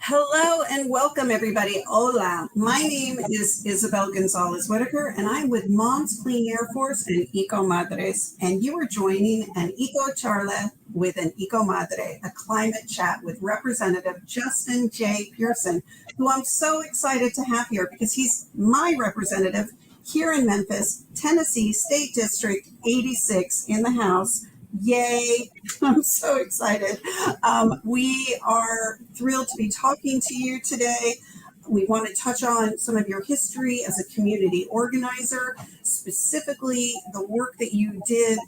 Hello and welcome, everybody. Hola. My name is Isabel Gonzalez Whitaker, and I'm with Moms Clean Air Force and Ecomadres. And you are joining an Ecocharla with an Ecomadre, a climate chat with Representative Justin J. Pearson, who I'm so excited to have here because he's my representative here in Memphis, Tennessee State District 86 in the House. Yay. I'm so excited. We are thrilled to be talking to you today. We want to touch on some of your history as a community organizer, specifically the work that you did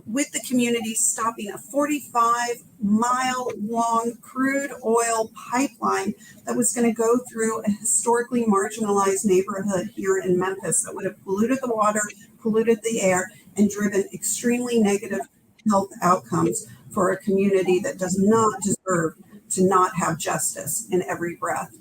with the community stopping a 45-mile long crude oil pipeline that was going to go through a historically marginalized neighborhood here in Memphis that would have polluted the water, polluted the air, and driven extremely negative health outcomes for a community that does not deserve to not have justice in every breath.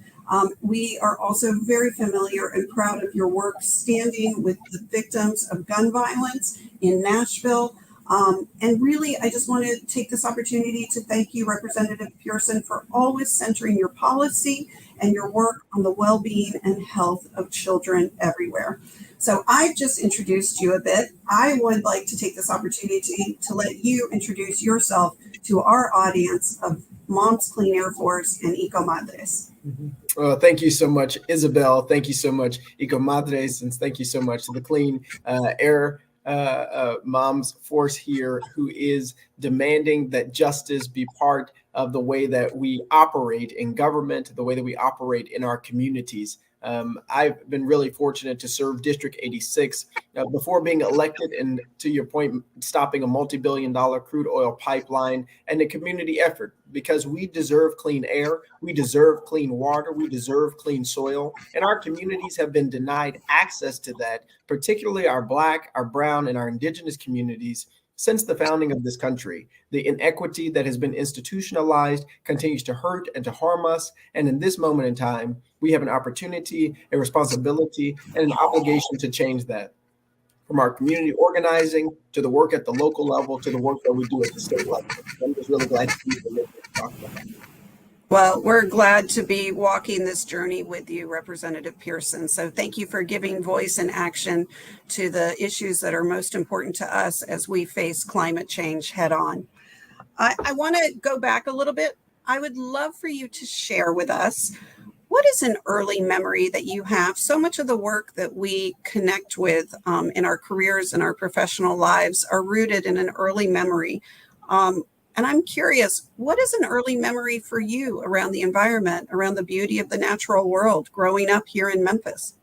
We are also very familiar and proud of your work standing with the victims of gun violence in Nashville. And really, I just want to take this opportunity to thank you, Representative Pearson, for always centering your policy and your work on the well-being and health of children everywhere. So I've just introduced you a bit. I would like to take this opportunity to let you introduce yourself to our audience of Moms Clean Air Force and Ecomadres. Well, thank you so much, Isabel. Thank you so much, Ecomadres, and thank you so much to the Clean Air Moms Force here, who is demanding that justice be part of the way that we operate in government, the way that we operate in our communities. I've been really fortunate to serve District 86 before being elected, and to your point, stopping a multi-billion-dollar crude oil pipeline and a community effort, because we deserve clean air, we deserve clean water, we deserve clean soil, and our communities have been denied access to that, particularly our Black, our Brown, and our Indigenous communities since the founding of this country. The inequity that has been institutionalized continues to hurt and to harm us. And in this moment in time, we have an opportunity, a responsibility, and an obligation to change that. From our community organizing to the work at the local level to the work that we do at the state level. I'm just really glad to be here to talk about that. Well, we're glad to be walking this journey with you, Representative Pearson. So thank you for giving voice and action to the issues that are most important to us as we face climate change head on. I want to go back a little bit. I would love for you to share with us, what is an early memory that you have? So much of the work that we connect with in our careers and our professional lives are rooted in an early memory. And I'm curious, what is an early memory for you around the environment, around the beauty of the natural world growing up here in Memphis?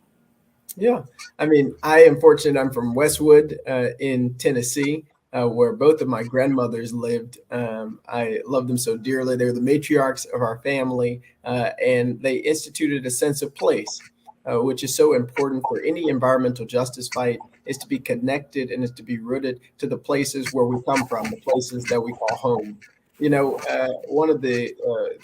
Yeah, I mean, I am fortunate. I'm from Westwood in Tennessee, where both of my grandmothers lived. I love them so dearly. They were the matriarchs of our family, and they instituted a sense of place, which is so important for any environmental justice fight, is to be connected and is to be rooted to the places where we come from, the places that we call home. You know, one of the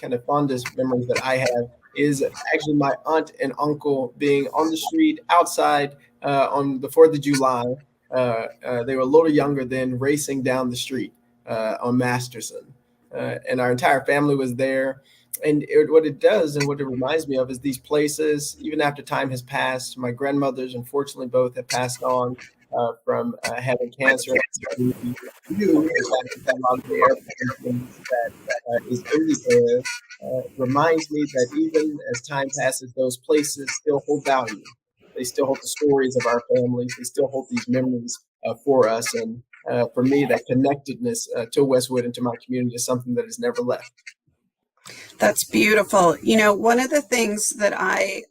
kind of fondest memories that I have is actually my aunt and uncle being on the street outside on the 4th of July. They were a little younger then, racing down the street on Masterson. And our entire family was there. And what it does and what it reminds me of is these places, even after time has passed, my grandmothers, unfortunately, both have passed on from having cancer. You, that a lot of the air that is in the air reminds me that even as time passes, those places still hold value. They still hold the stories of our families. They still hold these memories for us. And for me, that connectedness to Westwood and to my community is something that has never left. That's beautiful. You know, one of the things that I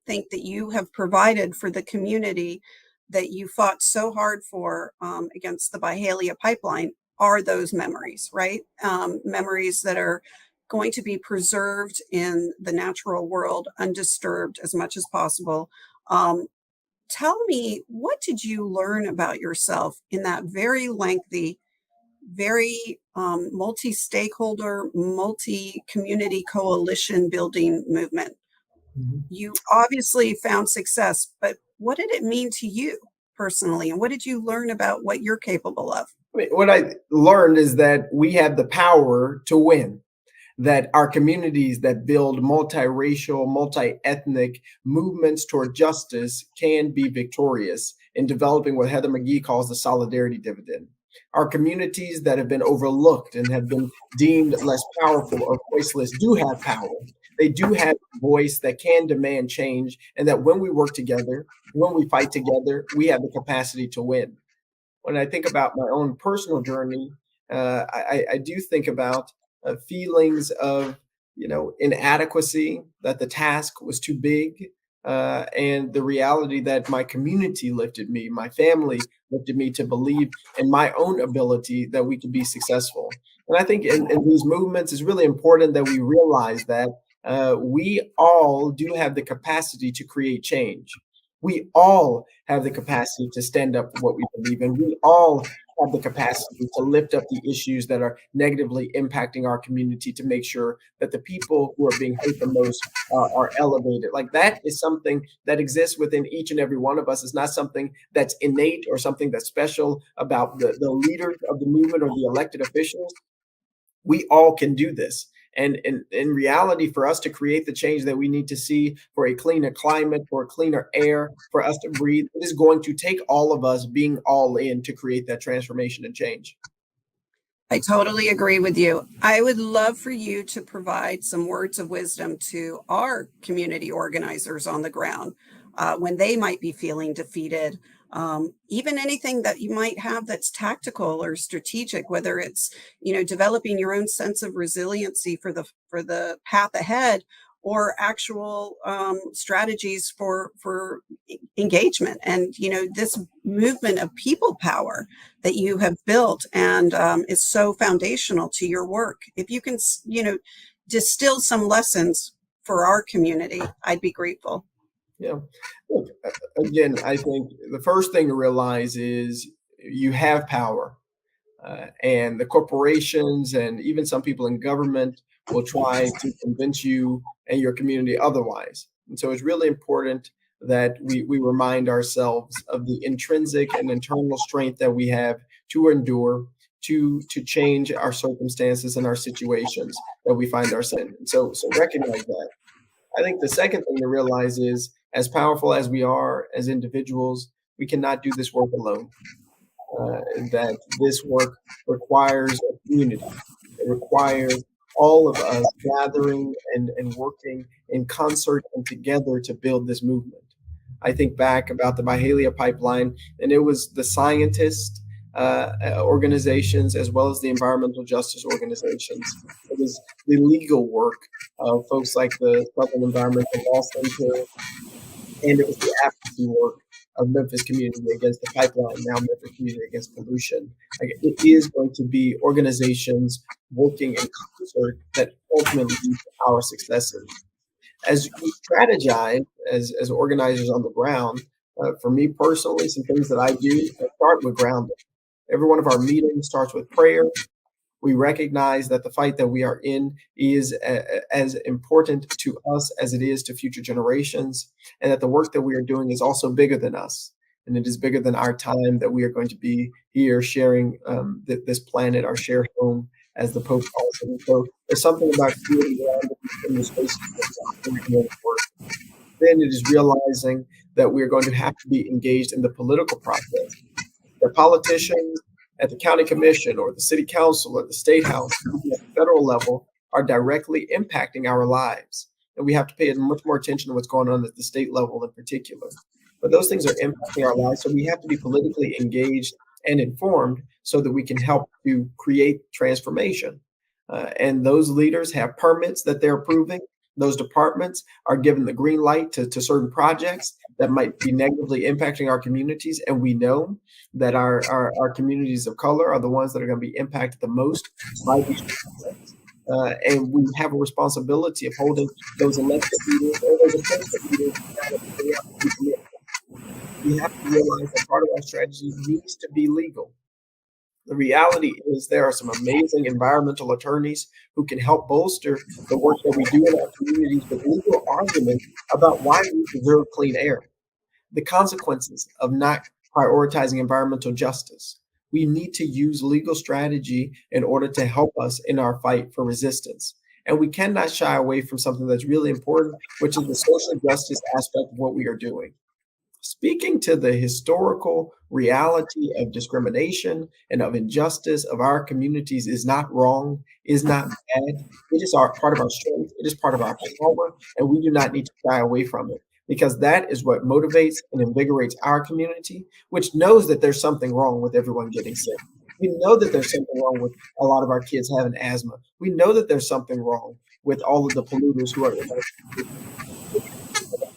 think that you have provided for the community that you fought so hard for against the Byhalia pipeline are those memories, right? Memories that are going to be preserved in the natural world, undisturbed as much as possible. Tell me, what did you learn about yourself in that very lengthy, very multi-stakeholder, multi-community coalition building movement? You obviously found success, but what did it mean to you personally? And what did you learn about what you're capable of? I mean, what I learned is that we have the power to win. that our communities that build multiracial, multi-ethnic movements toward justice can be victorious in developing what Heather McGhee calls the solidarity dividend. Our communities that have been overlooked and have been deemed less powerful or voiceless do have power. They do have a voice that can demand change, and that when we work together, when we fight together, we have the capacity to win. When I think about my own personal journey, I do think about feelings of, inadequacy, that the task was too big, and the reality that my community lifted me, my family lifted me to believe in my own ability that we could be successful. And I think in these movements, it's really important that we realize that we all do have the capacity to create change. We all have the capacity to stand up for what we believe in. We all have the capacity to lift up the issues that are negatively impacting our community, to make sure that the people who are being hurt the most are elevated. Like, that is something that exists within each and every one of us. It's not something that's innate or something that's special about the leaders of the movement or the elected officials. We all can do this. And in reality, for us to create the change that we need to see for a cleaner climate, for a cleaner air, for us to breathe, it is going to take all of us being all in to create that transformation and change. I totally agree with you. I would love for you to provide some words of wisdom to our community organizers on the ground when they might be feeling defeated. Even anything that you might have that's tactical or strategic, whether it's developing your own sense of resiliency for the path ahead, or actual strategies for engagement, and this movement of people power that you have built, and is so foundational to your work. If you can distill some lessons for our community, I'd be grateful. Yeah. Look, again, I think the first thing to realize is you have power, and the corporations and even some people in government will try to convince you and your community otherwise. And so it's really important that we remind ourselves of the intrinsic and internal strength that we have to endure, to change our circumstances and our situations that we find ourselves in. So recognize that. I think the second thing to realize is, as powerful as we are as individuals, we cannot do this work alone. That this work requires a community. It requires all of us gathering and working in concert and together to build this movement. I think back about the Byhalia pipeline, and it was the scientists, organizations, as well as the environmental justice organizations. It was the legal work of folks like the Southern Environmental Law Center, and it was the advocacy work of Memphis Community Against the Pipeline, now Memphis Community Against Pollution. Like, it is going to be organizations working in concert that ultimately lead to our successes. As we strategize as organizers on the ground, for me personally, some things that I do start with grounding. Every one of our meetings starts with prayer. We recognize that the fight that we are in is as important to us as it is to future generations, and that the work that we are doing is also bigger than us. And it is bigger than our time that we are going to be here sharing this planet, our shared home, as the Pope calls it. And so there's something about creating ground in the space work. Then it is realizing that we are going to have to be engaged in the political process. The politicians at the county commission or the city council or the state house at the federal level are directly impacting our lives. And we have to pay much more attention to what's going on at the state level in particular. But those things are impacting our lives. So we have to be politically engaged and informed so that we can help to create transformation. And those leaders have permits that they're approving. Those departments are given the green light to certain projects that might be negatively impacting our communities. And we know that our communities of color are the ones that are going to be impacted the most by these projects. And we have a responsibility of holding those elected leaders or those appointed leaders accountable. We have to realize that part of our strategy needs to be legal. The reality is there are some amazing environmental attorneys who can help bolster the work that we do in our communities with legal arguments about why we deserve clean air, the consequences of not prioritizing environmental justice. We need to use legal strategy in order to help us in our fight for resistance. And we cannot shy away from something that's really important, which is the social justice aspect of what we are doing. Speaking to the historical reality of discrimination and of injustice of our communities is not wrong, is not bad. It is part of our strength. It is part of our power, and we do not need to shy away from it because that is what motivates and invigorates our community, which knows that there's something wrong with everyone getting sick. We know that there's something wrong with a lot of our kids having asthma. We know that there's something wrong with all of the polluters who are in our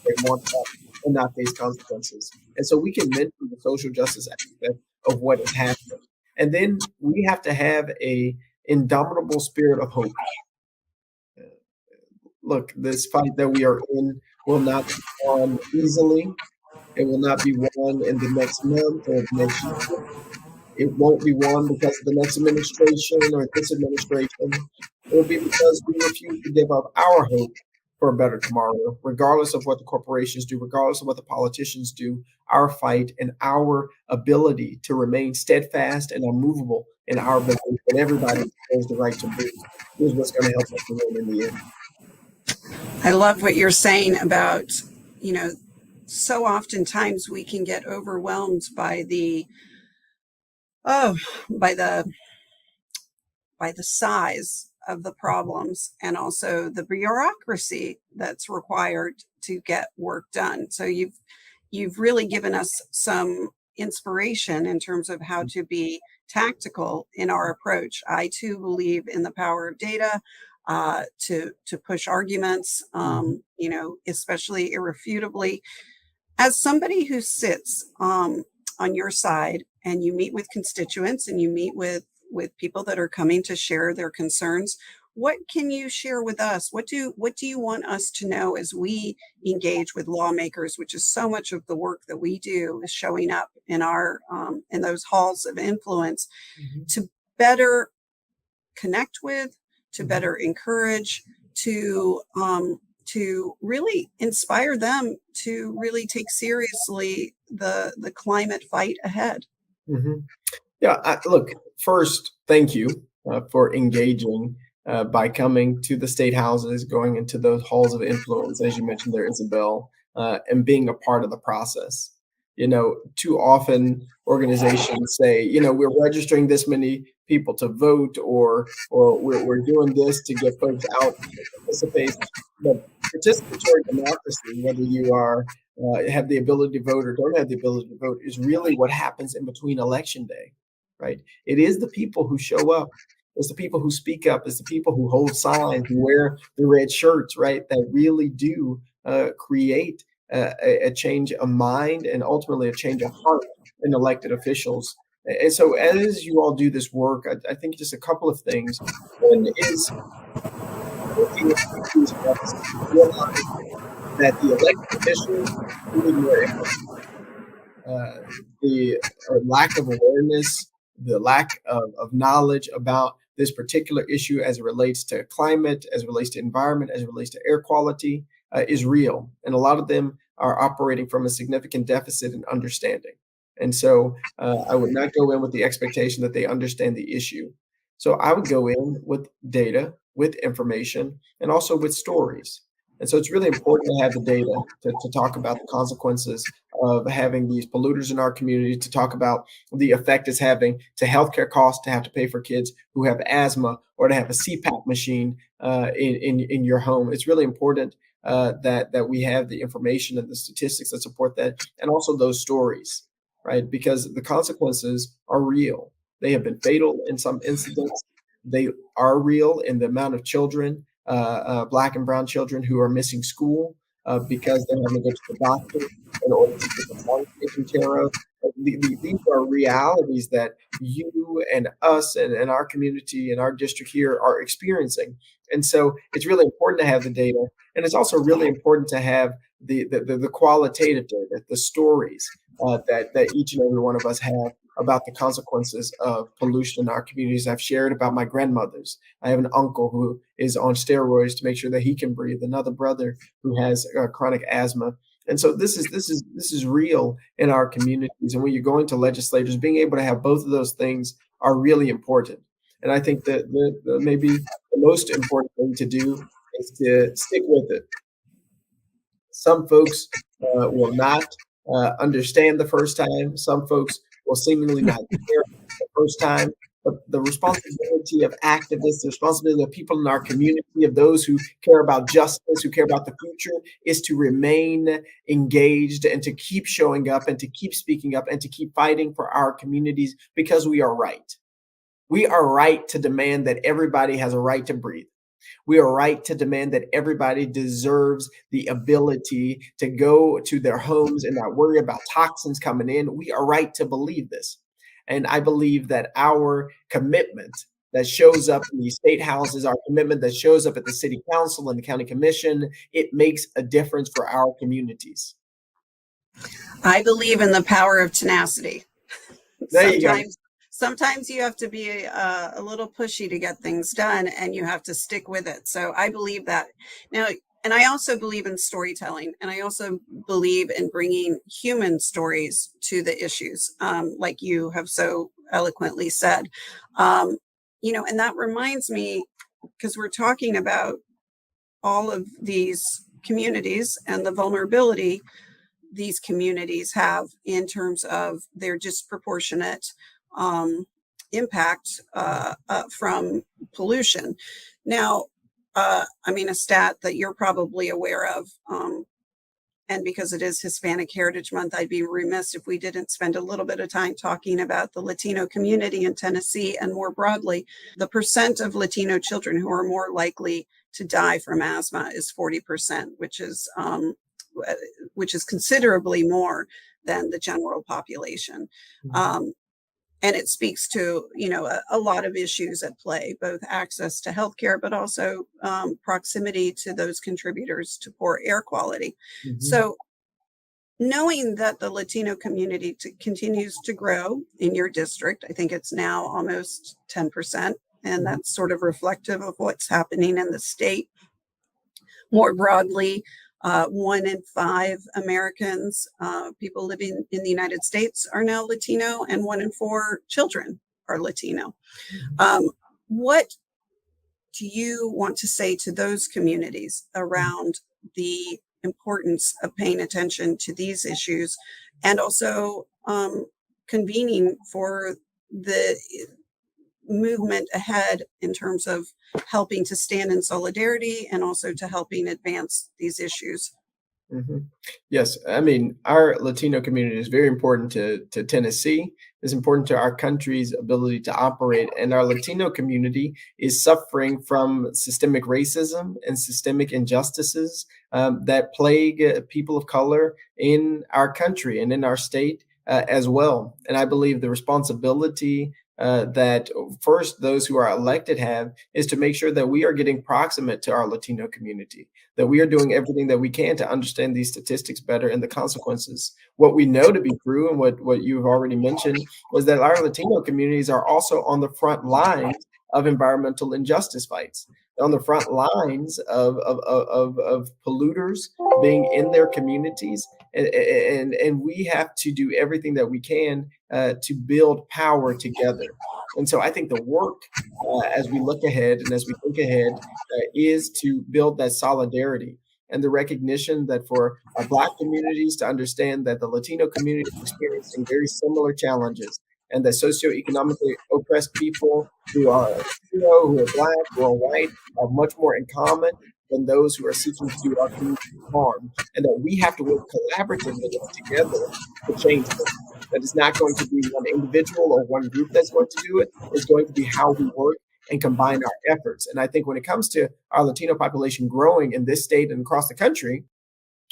they want that and not face consequences. And so we can mention the social justice aspect of what is happening. And then we have to have a indomitable spirit of hope. Look, this fight that we are in will not be won easily. It will not be won in the next month or the next year. It won't be won because of the next administration or this administration. It will be because we refuse to give up our hope for a better tomorrow, regardless of what the corporations do, regardless of what the politicians do. Our fight and our ability to remain steadfast and unmovable in our belief that everybody has the right to breathe is what's going to help us to win in the end. I love what you're saying about, so oftentimes we can get overwhelmed by the oh by the size of the problems and also the bureaucracy that's required to get work done. So you've really given us some inspiration in terms of how to be tactical in our approach. I too believe in the power of data to push arguments, especially irrefutably. As somebody who sits on your side and you meet with constituents and you meet with people that are coming to share their concerns, what can you share with us? What do you want us to know as we engage with lawmakers, which is so much of the work that we do is showing up in our in those halls of influence to better connect with, to better encourage, to really inspire them to really take seriously the climate fight ahead. Mm-hmm. Yeah, look, first, thank you for engaging by coming to the state houses, going into those halls of influence, as you mentioned there, Isabel, and being a part of the process. Too often organizations say, we're registering this many people to vote, or we're doing this to get folks out to participate. But participatory democracy, whether you are have the ability to vote or don't have the ability to vote, is really what happens in between election day, right? It is the people who show up. It's the people who speak up. It's the people who hold signs, who wear the red shirts, right? That really do create a change of mind and ultimately a change of heart in elected officials. And so as you all do this work, I think just a couple of things. One is working with these reps, realize that the elected officials need more empathy. The lack of awareness, the lack of knowledge about this particular issue as it relates to climate, as it relates to environment, as it relates to air quality is real. And a lot of them are operating from a significant deficit in understanding. And so I would not go in with the expectation that they understand the issue. So I would go in with data, with information, and also with stories. And so it's really important to have the data to talk about the consequences of having these polluters in our community, to talk about the effect it's having to healthcare costs, to have to pay for kids who have asthma or to have a CPAP machine in your home. It's really important that we have the information and the statistics that support that, and also those stories, right? Because the consequences are real. They have been fatal in some incidents. They are real in the amount of children, Black and brown children who are missing school because they're having to go to the doctor in order to get the lungs taken care of. These are realities that you and us and our community and our district here are experiencing. And so it's really important to have the data. And it's also really important to have the qualitative data, the stories that each and every one of us have about the consequences of pollution in our communities. I've shared about my grandmothers. I have an uncle who is on steroids to make sure that he can breathe, another brother who has chronic asthma. And so this is real in our communities. And when you're going to legislators, being able to have both of those things are really important. And I think that maybe the most important thing to do is to stick with it. Some folks will not understand the first time. Some folks will seemingly not care the first time. But the responsibility of activists, the responsibility of people in our community, of those who care about justice, who care about the future, is to remain engaged and to keep showing up and to keep speaking up and to keep fighting for our communities, because we are right. We are right to demand that everybody has a right to breathe. We are right to demand that everybody deserves the ability to go to their homes and not worry about toxins coming in. We are right to believe this. And I believe that our commitment that shows up in the state houses, our commitment that shows up at the city council and the county commission, it makes a difference for our communities. I believe in the power of tenacity. There you go. Sometimes you have to be a little pushy to get things done, and you have to stick with it. So I believe that. Now, and I also believe in storytelling, and I also believe in bringing human stories to the issues, like you have so eloquently said. And that reminds me, because we're talking about all of these communities and the vulnerability these communities have in terms of their disproportionate impact from pollution. Now, a stat that you're probably aware of, and because it is Hispanic Heritage Month, I'd be remiss if we didn't spend a little bit of time talking about the Latino community in Tennessee, and more broadly, the percent of Latino children who are more likely to die from asthma is 40%, which is considerably more than the general population. And it speaks to, a lot of issues at play, both access to healthcare, but also proximity to those contributors to poor air quality. Mm-hmm. So knowing that the Latino community continues to grow in your district, I think it's now almost 10%, and that's sort of reflective of what's happening in the state. More broadly, 1 in 5 Americans, people living in the United States, are now Latino, and 1 in 4 children are Latino. What do you want to say to those communities around the importance of paying attention to these issues, and also convening for the movement ahead in terms of helping to stand in solidarity and also to helping advance these issues? Mm-hmm. Yes, our Latino community is very important to Tennessee. It's important to our country's ability to operate, and our Latino community is suffering from systemic racism and systemic injustices that plague people of color in our country and in our state as well. And I believe the responsibility that first those who are elected have is to make sure that we are getting proximate to our Latino community, that we are doing everything that we can to understand these statistics better and the consequences. What we know to be true, and what you've already mentioned, was that our Latino communities are also on the front lines of environmental injustice fights, on the front lines of polluters being in their communities. And we have to do everything that we can to build power together. And so I think the work as we look ahead and as we think ahead is to build that solidarity and the recognition that for our Black communities to understand that the Latino community is experiencing very similar challenges, and that socioeconomically oppressed people who are Latino, who are Black, who are white, have much more in common than those who are seeking to do our community harm, and that we have to work collaboratively together to change this. That is not going to be one individual or one group that's going to do it. It's going to be how we work and combine our efforts. And I think when it comes to our Latino population growing in this state and across the country,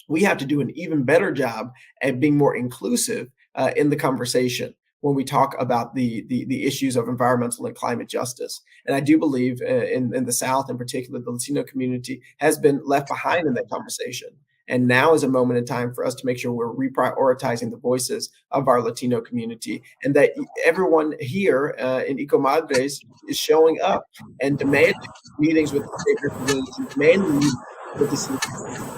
we have to do an even better job at being more inclusive in the conversation when we talk about the issues of environmental and climate justice. And I do believe in the South in particular, the Latino community has been left behind in that conversation. And now is a moment in time for us to make sure we're reprioritizing the voices of our Latino community, and that everyone here in Ecomadres is showing up and demanding meetings with the state representatives, demanding meetings with the city,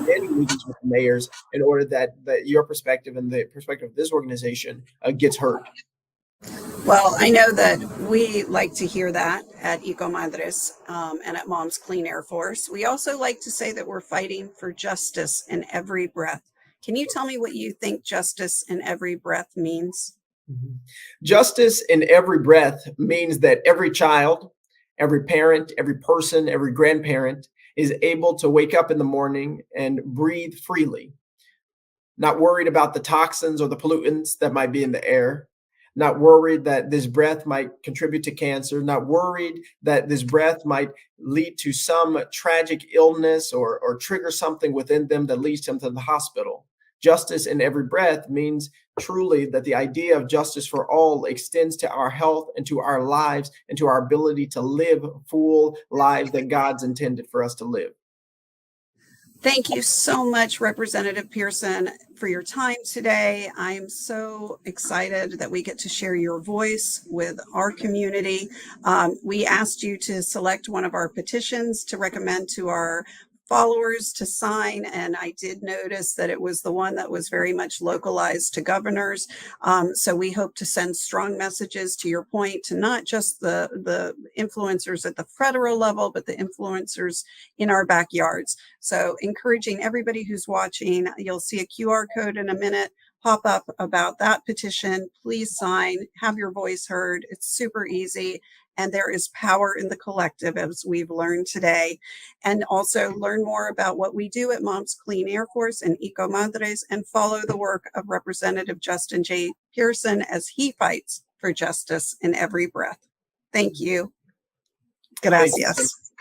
demanding meetings with the mayors, in order that your perspective and the perspective of this organization gets heard. Well, I know that we like to hear that at Ecomadres and at Mom's Clean Air Force. We also like to say that we're fighting for justice in every breath. Can you tell me what you think justice in every breath means? Mhm. Justice in every breath means that every child, every parent, every person, every grandparent is able to wake up in the morning and breathe freely, not worried about the toxins or the pollutants that might be in the air, not worried that this breath might contribute to cancer, not worried that this breath might lead to some tragic illness or trigger something within them that leads them to the hospital. Justice in every breath means truly that the idea of justice for all extends to our health and to our lives and to our ability to live full lives that God's intended for us to live. Thank you so much, Representative Pearson, for your time today. I'm so excited that we get to share your voice with our community. We asked you to select one of our petitions to recommend to our followers to sign, and I did notice that it was the one that was very much localized to governors. So we hope to send strong messages, to your point, to not just the influencers at the federal level, but the influencers in our backyards. So encouraging everybody who's watching, you'll see a QR code in a minute pop up about that petition. Please sign, have your voice heard. It's super easy. And there is power in the collective, as we've learned today. And also learn more about what we do at Mom's Clean Air Force and Ecomadres, and follow the work of Representative Justin J. Pearson as he fights for justice in every breath. Thank you. Thank you. Gracias.